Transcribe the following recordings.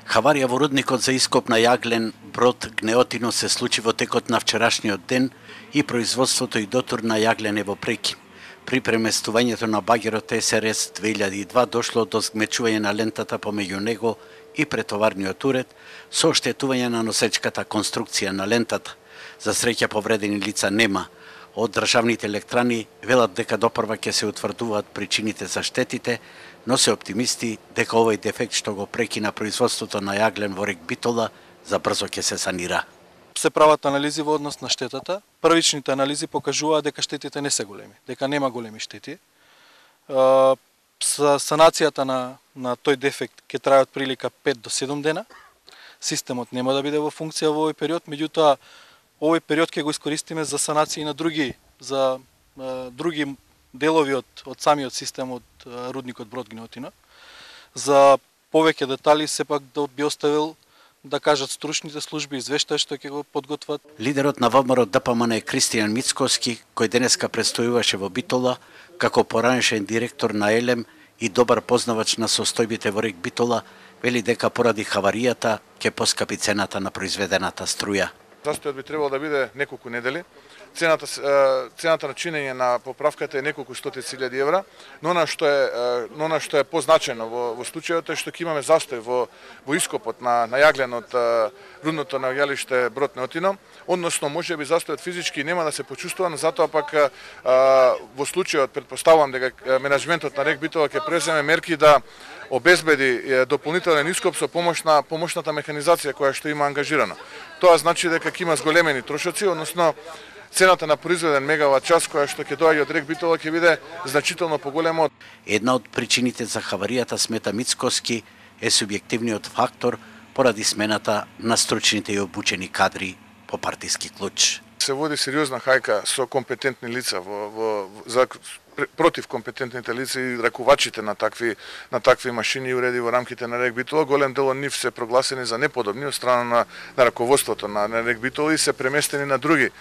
Хаварија во рудникот за ископ на јаглен брод Гнеотино се случи во текот на вчерашниот ден и производството и дотур на јаглен е во прекин. При преместувањето на багерот СРС 2002 дошло до згмечување на лентата помеѓу него и претоварниот уред со оштетување на носечката конструкција на лентата. За среќа повредени лица нема. Од државните електрани велат дека допрва ќе се утврдуваат причините за штетите, но се оптимисти дека овој дефект што го прекина производството на јаглен во рек Битола забрзо ќе се санира. Се прават анализи во однос на штетата. Првичните анализи покажуваат дека штетите не се големи, дека нема големи штети. Санацијата на тој дефект ќе трае од прилика 5 до 7 дена. Системот нема да биде во функција во овој период, меѓутоа овој период ќе го искористиме за санации на други делови од самиот систем од рудникот Брод Гнеотино. За повеќе детали сепак да би оставил да кажат стручните служби извештај што ќе го подготват. Лидерот на ВМРО ДПМН Кристијан Мицкоски, кој денеска престојуваше во Битола како поранешен директор на ЕЛЕМ и добар познавач на состојбите во рек Битола, вели дека поради хаваријата ќе поскапи цената на произведената струја. Застојот би требало да биде неколку недели. Цената на чинење на поправката е неколку стотици илјади евра, но она што е позначено во случајот е што ќе имаме застој во ископот на јаглен од рудното наоѓалиште Брод Гнеотино, односно можеби застојот физички нема да се почувствува, но затоа пак во случајот претпоставувам дека менаџментот на рек Битола ќе преземе мерки да обезбеди дополнителен ископ со помошната механизација која што има ангажирана. Тоа значи дека ќе има зголемени трошоци, односно цената на произведен мегават час која што ќе доаѓа од рек Битола ќе биде значително поголема. Една од причините за хаваријата, смета Мицкоски, е субјективниот фактор поради смената на стручните и обучени кадри по партиски клуч. Се води сериозна хајка со компетентни лица против компетентните лица и ракувачите на такви машини и уреди во рамките на рек Битола. Голем дел од нив се прогласени за неподобни од страна на раководството на рек Битола и се преместени на други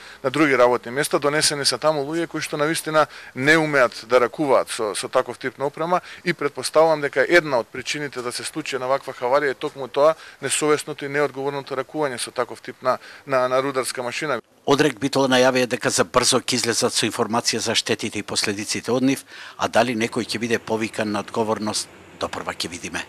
работни места. Донесени се таму луѓе кои што навистина не умеат да ракуваат со таков тип на опрема и претпоставувам дека една од причините да се случи на ваква хаварија е токму тоа несовесното и неодговорното ракување со таков тип на рударска машина. Од рек Битола најавија дека за брзо ќе излезат со информација за штетите и последиците од нив, а дали некој ќе биде повикан на одговорност, допрва ќе видиме.